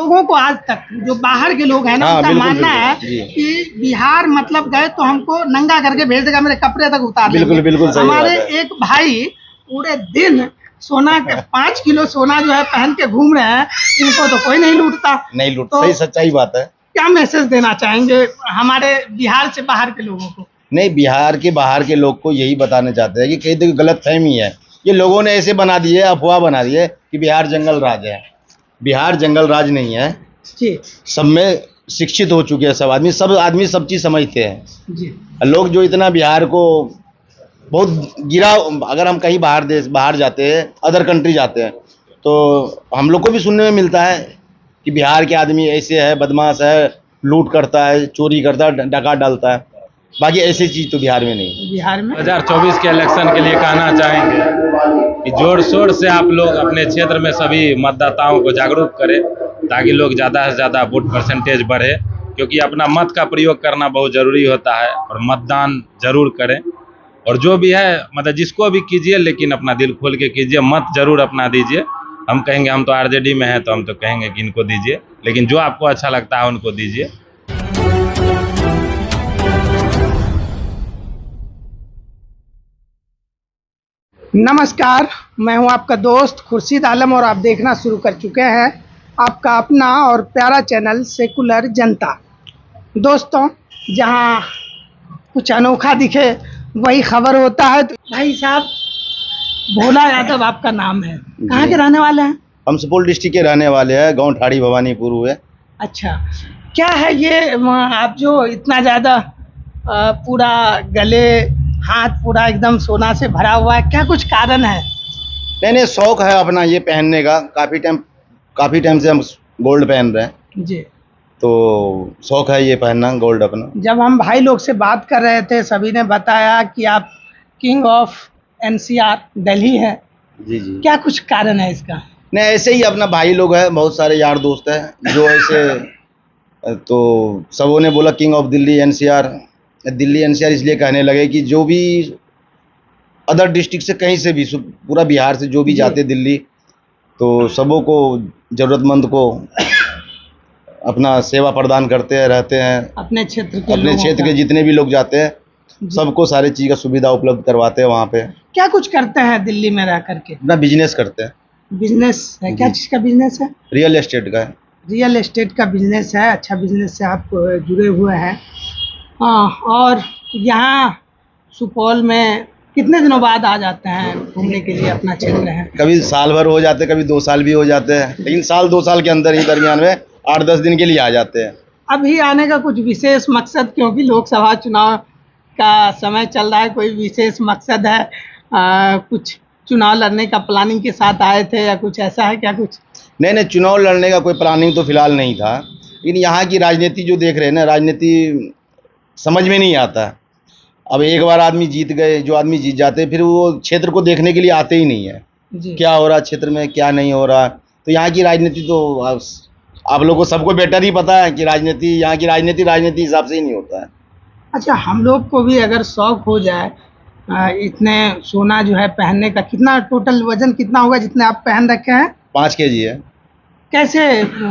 लोगों को आज तक जो बाहर के लोग हैं ना, हाँ, उनका बिल्कुल, मानना है बिल्कुल, जी। कि बिहार मतलब गए तो हमको नंगा करके भेज देगा, मेरे कपड़े तक उतार बिल्कुल, लेंगे। बिल्कुल सही हमारे बात है। एक भाई पूरे दिन सोना के 5 किलो सोना जो है पहन के घूम रहे हैं, इनको तो कोई नहीं लूटता। नहीं लूट, तो सही सच्चाई बात है। क्या मैसेज देना चाहेंगे हमारे बिहार से बाहर के लोगों को? नहीं, बिहार के बाहर के लोग को यही बताना चाहते हैं कि कहीं तो गलत फहमी है, ये लोगों ने ऐसे बना दिए, अफवाह बना दिए कि बिहार जंगल राज है। बिहार जंगल राज नहीं है जी सब में शिक्षित हो चुके हैं सब आदमी सब चीज़ समझते हैं। जी लोग जो इतना बिहार को बहुत गिरा, अगर हम कहीं बाहर जाते हैं, अदर कंट्री जाते हैं, तो हम लोग को भी सुनने में मिलता है कि बिहार के आदमी ऐसे है, बदमाश है, लूट करता है, चोरी करता है, डका डालता है। बाकी ऐसी चीज़ तो बिहार में नहीं। बिहार में 2024 के इलेक्शन के लिए कहना चाहेंगे कि जोर शोर से आप लोग अपने क्षेत्र में सभी मतदाताओं को जागरूक करें, ताकि लोग ज़्यादा से ज़्यादा वोट परसेंटेज बढ़े, क्योंकि अपना मत का प्रयोग करना बहुत ज़रूरी होता है और मतदान जरूर करें। और जो भी है मतलब जिसको भी कीजिए, लेकिन अपना दिल खोल के कीजिए, मत जरूर अपना दीजिए। हम कहेंगे हम तो आरजेडी में हैं, तो हम तो कहेंगे कि इनको दीजिए, लेकिन जो आपको अच्छा लगता है उनको दीजिए। नमस्कार, मैं हूं आपका दोस्त खुर्शीद आलम और आप देखना शुरू कर चुके हैं आपका अपना और प्यारा चैनल सेकुलर जनता। दोस्तों, जहां कुछ अनोखा दिखे वही खबर होता है। तो भाई साहब, भोला यादव आपका नाम है, कहाँ के रहने वाले हैं? हम सुपौल डिस्ट्रिक्ट के रहने वाले हैं, गांव ठाड़ी भवानीपुर हुए। अच्छा, क्या है ये आप जो इतना ज़्यादा पूरा गले हाथ पूरा एकदम सोना से भरा हुआ है, क्या कुछ कारण है? नहीं, शौक है अपना ये पहनने का। काफ़ी टाइम से हम गोल्ड पहन रहे हैं, जी, तो शौक है ये पहनना गोल्ड अपना। जब हम भाई लोग से बात कर रहे थे, सभी ने बताया कि आप किंग ऑफ एनसीआर दिल्ली हैं। जी जी। क्या कुछ कारण है इसका? नहीं, ऐसे ही अपना भाई लोग हैं, बहुत सारे यार दोस्त हैं जो ऐसे, तो सबों ने बोला king of Delhi NCR. Delhi NCR इसलिए कहने लगे कि जो भी अदर डिस्ट्रिक्ट से कहीं से भी पूरा बिहार से जो भी जी। जाते दिल्ली, तो सबों को ज़रूरतमंद को अपना सेवा प्रदान करते हैं, रहते हैं। अपने क्षेत्र के अपने लोगों क्षेत्र का। के जितने भी लोग जाते हैं जी। सबको सारी चीज़ का सुविधा उपलब्ध करवाते हैं वहाँ पे। क्या कुछ करते हैं दिल्ली में रह करके? अपना बिजनेस करते हैं। बिजनेस है? क्या जी। चीज़ का बिजनेस है? रियल एस्टेट का है। रियल एस्टेट का बिजनेस है। अच्छा, बिजनेस से आप जुड़े हुए हैं। हाँ, और यहाँ सुपौल में कितने दिनों बाद आ जाते हैं घूमने के लिए? अपना क्षेत्र है, कभी साल भर हो जाते हैं, कभी 2 साल भी हो जाते हैं, लेकिन साल 2 साल के अंदर ही दरमियान में 8-10 दिन के लिए आ जाते हैं। अभी आने का कुछ विशेष मकसद, क्योंकि लोकसभा चुनाव का समय चल रहा है, कोई विशेष मकसद है? कुछ चुनाव लड़ने का प्लानिंग के साथ आए थे या कुछ ऐसा है क्या कुछ? नहीं, चुनाव लड़ने का कोई प्लानिंग तो फिलहाल नहीं था, लेकिन यहाँ की राजनीति जो देख रहे हैं ना, राजनीति समझ में नहीं आता। अब एक बार आदमी जीत गए, जो आदमी जीत जाते हैं फिर वो क्षेत्र को देखने के लिए आते ही नहीं है, जी। क्या हो रहा है क्षेत्र में, क्या नहीं हो रहा। तो यहाँ की राजनीति तो आप लोगों को सबको बेटर ही पता है कि राजनीति, यहाँ की राजनीति हिसाब से ही नहीं होता है। अच्छा, हम लोग को भी अगर शौक हो जाए इतने सोना जो है पहनने का, कितना टोटल वजन कितना होगा जितने आप पहन रखे हैं? 5 kg है। कैसे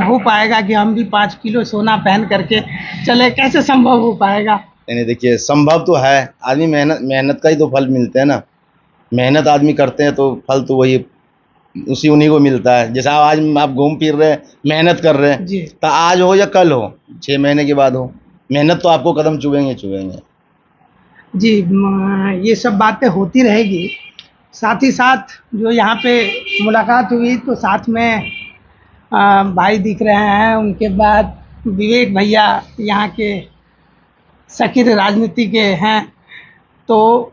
हो पाएगा कि हम भी 5 किलो सोना पहन करके चले? कैसे संभव हो पाएगा? नहीं, देखिए संभव तो है, आदमी मेहनत का ही तो फल मिलते हैं ना। मेहनत आदमी करते हैं तो फल तो वही उन्हीं को मिलता है। जैसा आज आप घूम फिर रहे हैं, मेहनत कर रहे हैं, जी। तो आज हो या कल हो, 6 महीने के बाद हो, मेहनत तो आपको कदम चुभेंगे। जी, ये सब बातें होती रहेगी। साथ ही साथ जो यहाँ पे मुलाकात हुई तो साथ में भाई दिख रहे हैं, उनके बाद विवेक भैया यहाँ के सकीर राजनीति के हैं, तो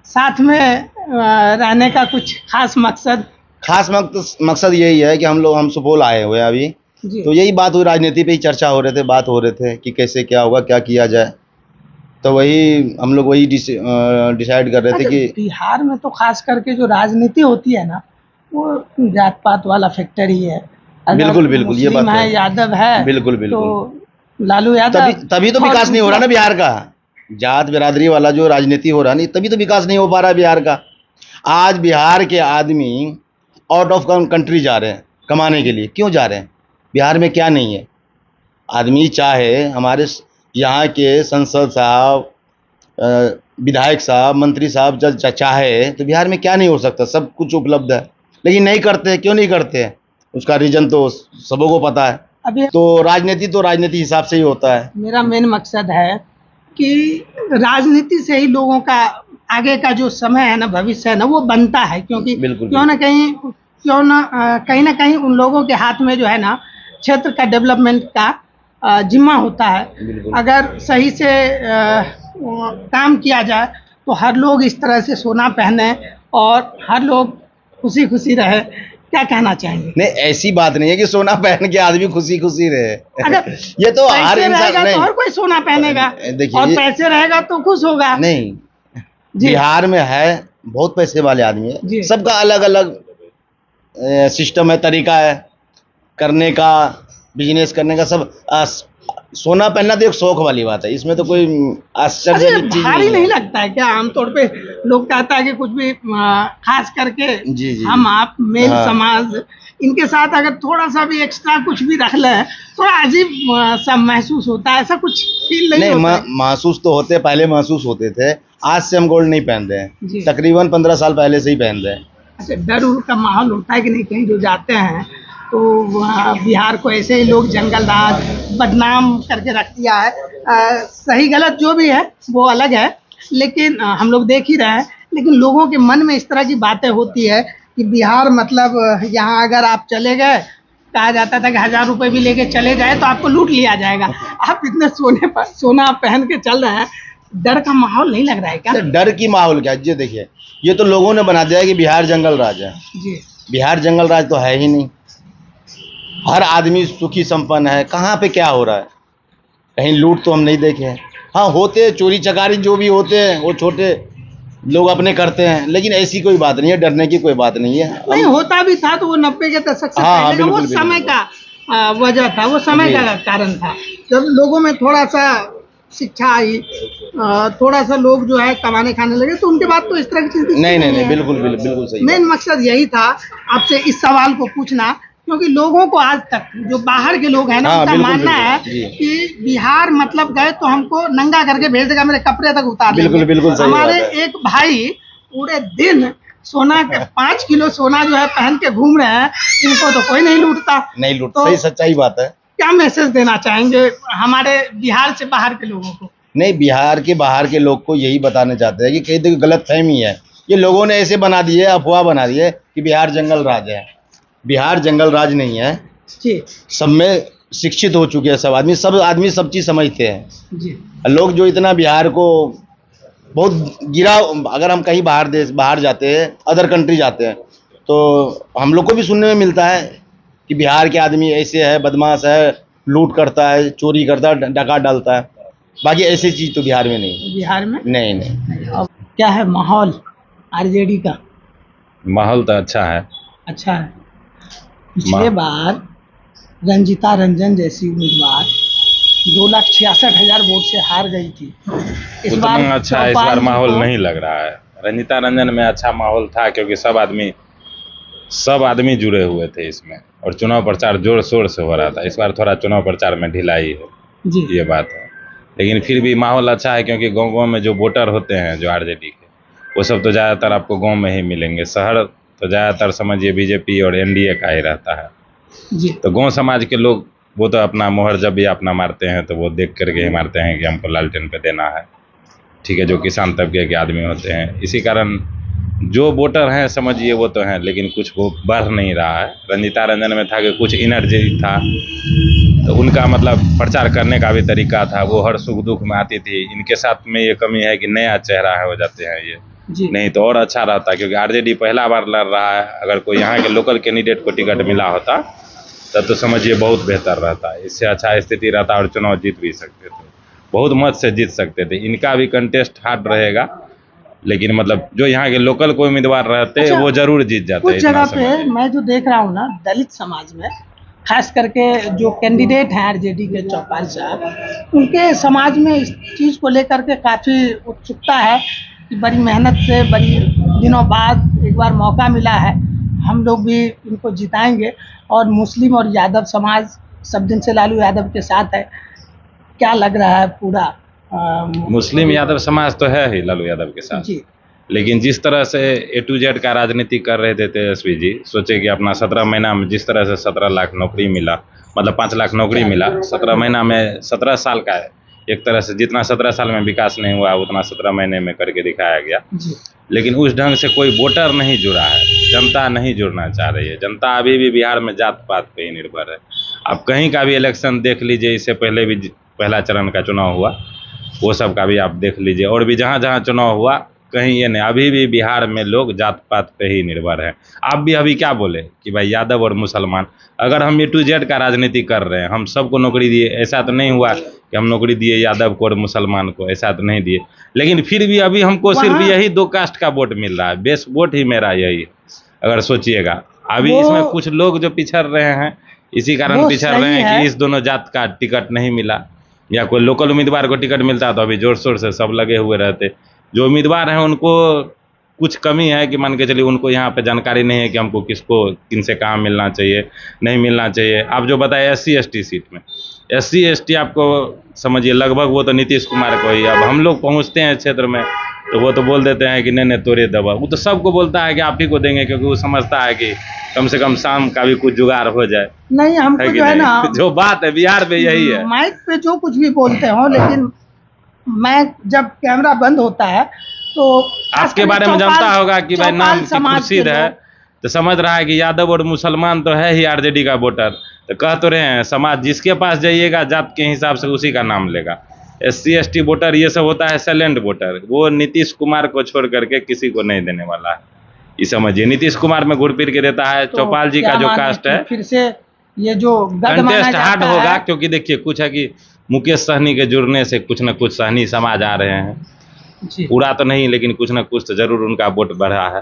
साथ में रहने का कुछ खास मकसद यही है कि हम सुपौल आए हुए हैं अभी, जी। तो यही बात हुई, राजनीति पे ही चर्चा हो रहे थे, बात हो रहे थे कि कैसे क्या होगा, क्या किया जाए। तो वही हम लोग वही डिसाइड कर रहे थे कि बिहार में तो खास करके जो राजनीति होती है ना, वो जात पात वाला फैक्टर ही है। बिल्कुल ये बात है, यादव है, बिल्कुल तो लालू यादव, तभी तो विकास नहीं हो रहा ना बिहार का। जात बिरादरी वाला जो राजनीति हो रहा नहीं, तभी तो विकास नहीं हो पा रहा बिहार का। आज बिहार के आदमी आउट ऑफ कंट्री जा रहे हैं कमाने के लिए। क्यों जा रहे हैं? बिहार में क्या नहीं है? आदमी चाहे हमारे यहाँ के संसद साहब, विधायक साहब, मंत्री साहब जब चाहे तो बिहार में क्या नहीं हो सकता, सब कुछ उपलब्ध है। लेकिन नहीं करते, क्यों नहीं करते हैं? उसका रीजन तो सबों को पता है। अभी तो राजनीति हिसाब से ही होता है। मेरा मेन मकसद है कि राजनीति से ही लोगों का आगे का जो समय है ना, भविष्य है ना, वो बनता है। क्योंकि बिल्कुल, क्यों ना कहीं उन लोगों के हाथ में जो है ना, क्षेत्र का डेवलपमेंट का जिम्मा होता है। बिल्कुल। अगर सही से काम किया जाए तो हर लोग इस तरह से सोना पहने और हर लोग खुशी खुशी रहे। क्या कहना चाहेंगे? नहीं, ऐसी बात नहीं है कि सोना पहन के आदमी खुशी खुशी रहे। अगर ये तो हर पैसे इंसान रहेगा नहीं। तो हर कोई सोना पहनेगा, देखिए, और पैसे रहेगा तो खुश होगा। नहीं, जी। बिहार में है बहुत पैसे वाले आदमी जी। है, सबका अलग अलग सिस्टम है, तरीका है करने का, बिजनेस करने का। सब सोना पहनना तो एक शौक वाली बात है, इसमें तो कोई आश्चर्य अरे चीज भारी नहीं है। लगता है क्या? आमतौर पे लोग कहता है कि कुछ भी खास करके जी, जी, हम आप मेल हाँ। समाज इनके साथ अगर थोड़ा सा भी एक्स्ट्रा कुछ भी रख ले, थोड़ा अजीब सा महसूस होता है। ऐसा कुछ फील नहीं नहीं, होता है? महसूस तो होते, पहले महसूस होते थे। आज से हम गोल्ड नहीं पहनते जी। हैं, तकरीबन 15 साल पहले से ही पहनते हैं। अच्छा, डर उर का माहौल होता है कि नहीं? कहीं जो जाते हैं तो वहाँ बिहार को ऐसे ही लोग जंगल राज बदनाम करके रख दिया है। सही गलत जो भी है वो अलग है, लेकिन हम लोग देख ही रहे हैं। लेकिन लोगों के मन में इस तरह की बातें होती है कि बिहार मतलब यहाँ अगर आप चले गए, कहा जाता था कि 1000 रुपये भी लेके चले जाए तो आपको लूट लिया जाएगा। आप इतने सोना पहन के चल रहे हैं, डर का माहौल नहीं लग रहा है क्या? डर की माहौल क्या? ये देखिए, ये तो लोगों ने बना दिया है कि बिहार जंगल राज है। जी। बिहार जंगल राज तो है ही नहीं। हर आदमी सुखी संपन्न है। कहाँ पे क्या हो रहा है? कहीं लूट तो हम नहीं देखे हैं। हाँ, होते चोरी चकारी जो भी होते हैं वो छोटे लोग अपने करते हैं, लेकिन ऐसी कोई बात नहीं है, डरने की कोई बात नहीं है। नहीं, होता भी था तो वो 90 के दशक से हाँ, पहले का वो बिल्कुल, समय बिल्कुल। का वजह था, वो समय जी। का कारण था, जब लोगों में थोड़ा सा शिक्षा आई, थोड़ा सा लोग जो है कमाने खाने लगे, तो उनके बाद तो इस तरह की चीज नहीं, बिल्कुल सही मेन बात। मकसद यही था आपसे इस सवाल को पूछना, क्योंकि लोगों को आज तक जो बाहर के लोग हैं ना, हाँ, उनका बिल्कुल, मानना है बिल्कुल, जी। कि बिहार मतलब गए तो हमको नंगा करके भेज देगा, मेरे कपड़े तक उतार लेंगे। बिल्कुल सही हमारे बात है। एक भाई पूरे दिन सोना के 5 किलो सोना जो है पहन के घूम रहे हैं, इनको तो कोई नहीं लूटता। नहीं लूट, तो सही सच्चाई बात है। क्या मैसेज देना चाहेंगे हमारे बिहार से बाहर के लोगों को? नहीं, बिहार के बाहर के लोग को यही बताना चाहते हैं कि कहीं तो गलत फहमी है। ये लोगों ने ऐसे बना दिए, अफवाह बना दिए कि बिहार जंगल राज है। बिहार जंगल राज नहीं है। जी। सब में शिक्षित हो चुके हैं सब आदमी सब चीज़ समझते हैं। जी। लोग जो इतना बिहार को बहुत गिरा, अगर हम कहीं बाहर जाते हैं, अदर कंट्री जाते हैं, तो हम लोग को भी सुनने में मिलता है कि बिहार के आदमी ऐसे है, बदमाश है, लूट करता है, चोरी करता है, डका डालता है। बाकी ऐसी चीज़ तो बिहार में नहीं। बिहार में नहीं। अब क्या है माहौल आरजेडी का? माहौल तो अच्छा है। अच्छा है। पिछले बार रंजिता रंजन जैसी उम्मीदवार 2,66,000 वोट से हार गई थी। इस उतना बार अच्छा इस बार माहौल नहीं लग रहा है। रंजिता रंजन में अच्छा माहौल था, क्योंकि सब आदमी जुड़े हुए थे इसमें, और चुनाव प्रचार जोर शोर से हो रहा था। इस बार थोड़ा चुनाव प्रचार में ढिलाई है, जी। ये बात है। लेकिन फिर भी माहौल अच्छा है, क्योंकि गाँव में जो वोटर होते हैं जो आरजेडी के, वो सब तो ज़्यादातर आपको गाँव में ही मिलेंगे। शहर तो ज़्यादातर समझिए बीजेपी और एनडीए का ही रहता है। जी। तो गाँव समाज के लोग वो तो अपना मोहर जब भी अपना मारते हैं तो वो देख करके ही मारते हैं कि हमको लालटेन पे देना है, ठीक है, जो किसान तबके के आदमी होते हैं। इसी कारण जो वोटर हैं समझिए वो तो हैं, लेकिन कुछ वो बढ़ नहीं रहा है। रंजिता रंजन में था कि कुछ एनर्जी था, तो उनका मतलब प्रचार करने का भी तरीका था, वो हर सुख दुख में आती थी। इनके साथ में ये कमी है कि नया चेहरा है, हो जाते हैं ये। जी। नहीं तो और अच्छा रहता, क्योंकि आरजेडी पहला बार लड़ रहा है। अगर कोई यहाँ के लोकल कैंडिडेट को टिकट मिला होता तब तो समझिए बहुत बेहतर रहता, इससे अच्छा स्थिति रहता और चुनाव जीत भी सकते थे, बहुत मत से जीत सकते थे। इनका भी कंटेस्ट हार्ड रहेगा, लेकिन मतलब जो यहाँ के लोकल कोई उम्मीदवार रहते अच्छा, वो जरूर जीत जाते। कुछ जगह पे मैं जो देख रहा हूँ ना, दलित समाज में खास करके जो कैंडिडेट हैं आरजेडी के चौपाल साहब, उनके समाज में इस चीज़ को लेकर के काफ़ी उत्सुकता है कि बड़ी मेहनत से बड़ी दिनों बाद एक बार मौका मिला है, हम लोग भी इनको जिताएंगे और मुस्लिम और यादव समाज सब दिन से लालू यादव के साथ है, क्या लग रहा है पूरा मुस्लिम यादव समाज तो है ही लालू यादव के साथ, जी लेकिन जिस तरह से A to Z का राजनीति कर रहे थे तेजस्वी जी, सोचे कि अपना 17 महीना में जिस तरह से 17 लाख नौकरी मिला, मतलब 5 लाख नौकरी मिला 17 महीना में, 17 साल का है एक तरह से, जितना 17 साल में विकास नहीं हुआ उतना 17 महीने में करके दिखाया गया। जी लेकिन उस ढंग से कोई वोटर नहीं जुड़ा है, जनता नहीं जुड़ना चाह रही है। जनता अभी भी बिहार में जात पात पे ही निर्भर है। आप कहीं का भी इलेक्शन देख लीजिए, इससे पहले भी पहला चरण का चुनाव हुआ, वो सब का भी आप देख लीजिए, और भी जहाँ जहाँ चुनाव हुआ कहीं ये नहीं, अभी भी बिहार में लोग जात पात पे ही निर्भर है। आप भी अभी क्या बोले कि भाई यादव और मुसलमान, अगर हम A to Z का राजनीति कर रहे हैं, हम सबको नौकरी दिए, ऐसा तो नहीं हुआ कि हम नौकरी दिए यादव को और मुसलमान को, ऐसा तो नहीं दिए, लेकिन फिर भी अभी हमको सिर्फ यही 2 कास्ट का वोट मिल रहा है, बेस वोट ही मेरा यही है। अगर सोचिएगा अभी इसमें कुछ लोग जो पिछड़ रहे हैं, इसी कारण पिछड़ रहे हैं कि इस दोनों जात का टिकट नहीं मिला, या कोई लोकल उम्मीदवार को टिकट मिलता तो अभी जोर शोर से सब लगे हुए रहते। जो उम्मीदवार हैं उनको कुछ कमी है कि मान के चलिए उनको यहाँ पे जानकारी नहीं है कि हमको किसको किनसे कहाँ मिलना चाहिए, नहीं मिलना चाहिए। आप जो बताए SC ST सीट में, SC ST आपको समझिए लगभग वो तो नीतीश कुमार को ही, अब हम लोग पहुँचते हैं क्षेत्र में तो वो तो बोल देते हैं कि नहीं तोरे दबा, वो तो सबको बोलता है कि आप ही को देंगे, क्योंकि वो समझता है कि कम से कम शाम का भी कुछ जुगाड़ हो जाए। नहीं हमको जो है ना, जो बात है बिहार में यही है, माइक पे जो कुछ भी बोलते हो, लेकिन मैं जब कैमरा बंद होता है तो आपके बारे में जानता होगा कि भाई नाम की खुर्शीद है, तो समझ रहा है कि यादव और मुसलमान तो है ही RJD का वोटर, तो कह तो रहे हैं समाज जिसके पास जाइएगा जात के हिसाब से उसी का नाम लेगा। SC ST वोटर ये सब होता है साइलेंट वोटर, वो नीतीश कुमार को छोड़ करके किसी को नहीं देने वाला है, ये समझिए। नीतीश कुमार में घुर फिर के देता है। तो चौपाल जी का जो कास्ट है फिर से ये जो कंटेस्ट हार्ड होगा, क्योंकि देखिए कुछ है कि मुकेश सहनी के जुड़ने से कुछ न कुछ सहनी समाज आ रहे हैं, पूरा तो नहीं लेकिन कुछ न कुछ तो जरूर उनका वोट बढ़ा है।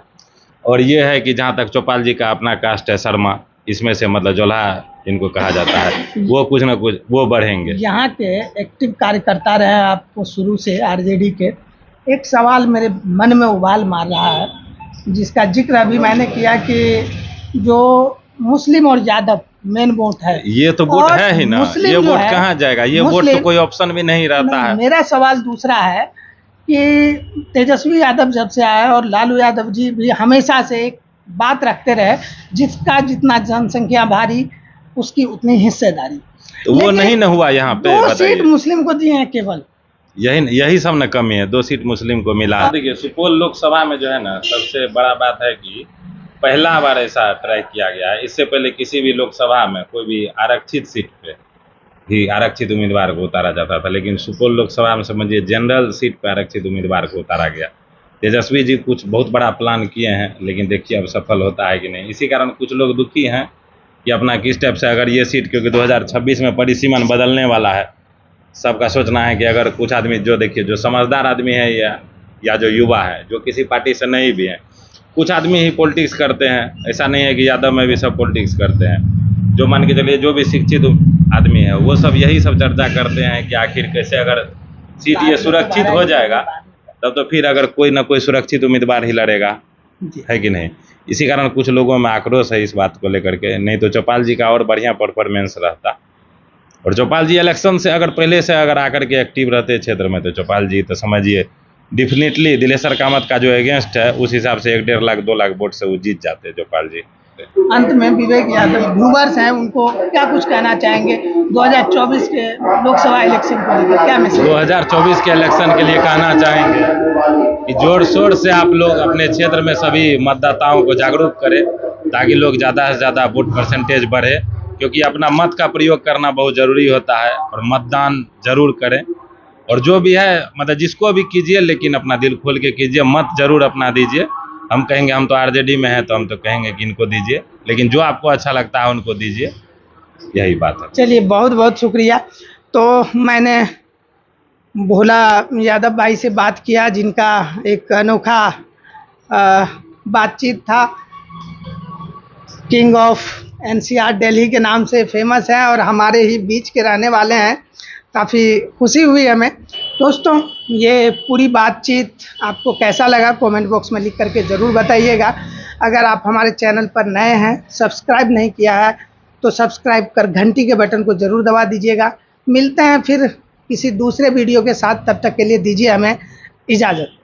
और ये है कि जहाँ तक चौपाल जी का अपना कास्ट है शर्मा, इसमें से मतलब जोल्हा इनको कहा जाता है, वो कुछ न कुछ वो बढ़ेंगे। यहाँ के एक्टिव कार्यकर्ता रहे आपको शुरू से RJD के, एक सवाल मेरे मन में उबाल मार रहा है, जिसका जिक्र अभी मैंने किया कि जो मुस्लिम और यादव मेन वोट है, ये तो वोट है ही ना, ये वोट कहाँ जाएगा, ये वोट तो कोई ऑप्शन भी नहीं रहता है। मेरा सवाल दूसरा है कि तेजस्वी यादव जब से आए और लालू यादव जी भी हमेशा से एक बात रखते रहे, जिसका जितना जनसंख्या भारी उसकी उतनी हिस्सेदारी, तो वो नहीं न हुआ यहाँ पे। 2 सीट मुस्लिम को दिए हैं केवल, यही सब न कमी है, 2 सीट मुस्लिम को मिला। देखिए सुपौल लोकसभा में जो है ना, सबसे बड़ा बात है कि पहला बार ऐसा ट्राई किया गया है। इससे पहले किसी भी लोकसभा में कोई भी आरक्षित सीट पे ही आरक्षित उम्मीदवार को उतारा जाता था, लेकिन सुपौल लोकसभा में समझिए जनरल सीट पर आरक्षित उम्मीदवार को उतारा गया। तेजस्वी जी कुछ बहुत बड़ा प्लान किए हैं, लेकिन देखिए अब सफल होता है कि नहीं। इसी कारण कुछ लोग दुखी हैं कि अपना किस टाइप से अगर ये सीट, क्योंकि 2026 में परिसीमन बदलने वाला है, सबका सोचना है कि अगर कुछ आदमी जो देखिए जो समझदार आदमी है या जो युवा है, जो किसी पार्टी से नहीं भी है, कुछ आदमी ही पॉलिटिक्स करते हैं, ऐसा नहीं है कि यादव में भी सब पॉलिटिक्स करते हैं। जो मान के चलिए जो भी शिक्षित आदमी है वो सब यही सब चर्चा करते हैं कि आखिर कैसे अगर सीट ये सुरक्षित हो जाएगा तब तो फिर अगर कोई ना कोई सुरक्षित उम्मीदवार ही लड़ेगा, है कि नहीं। इसी कारण कुछ लोगों में आक्रोश है इस बात को लेकर के, नहीं तो चौपाल जी का और बढ़िया परफॉर्मेंस रहता। और चौपाल जी इलेक्शन से अगर पहले से अगर आकर के एक्टिव रहते क्षेत्र में, तो चौपाल जी तो समझिए डेफिनेटली दिलेश्वर कामत का जो अगेंस्ट है उस हिसाब से 1-1.5 लाख 2 लाख वोट से वो जीत जाते हैं चौपाल जी। अंत में विवेक यादव व्यूअर्स हैं, उनको क्या कुछ कहना चाहेंगे 2024 के लोकसभा इलेक्शन को लेकर, क्या मैसेज? 2024 के इलेक्शन के लिए कहना चाहेंगे कि जोर शोर से आप लोग अपने क्षेत्र में सभी मतदाताओं को जागरूक करें, ताकि लोग ज़्यादा से ज़्यादा वोट परसेंटेज बढ़े, क्योंकि अपना मत का प्रयोग करना बहुत ज़रूरी होता है। और मतदान जरूर करें, और जो भी है मतलब जिसको भी कीजिए, लेकिन अपना दिल खोल के कीजिए, मत जरूर अपना दीजिए। हम कहेंगे हम तो RJD में हैं, तो हम तो कहेंगे कि इनको दीजिए, लेकिन जो आपको अच्छा लगता है उनको दीजिए, यही बात है। चलिए बहुत बहुत शुक्रिया। तो मैंने भोला यादव भाई से बात किया, जिनका एक अनोखा बातचीत था। किंग ऑफ NCR दिल्ली के नाम से फेमस है और हमारे ही बीच के रहने वाले हैं। काफ़ी खुशी हुई हमें। दोस्तों ये पूरी बातचीत आपको कैसा लगा कमेंट बॉक्स में लिख करके ज़रूर बताइएगा। अगर आप हमारे चैनल पर नए हैं, सब्सक्राइब नहीं किया है, तो सब्सक्राइब कर घंटी के बटन को ज़रूर दबा दीजिएगा। मिलते हैं फिर किसी दूसरे वीडियो के साथ, तब तक के लिए दीजिए हमें इजाज़त।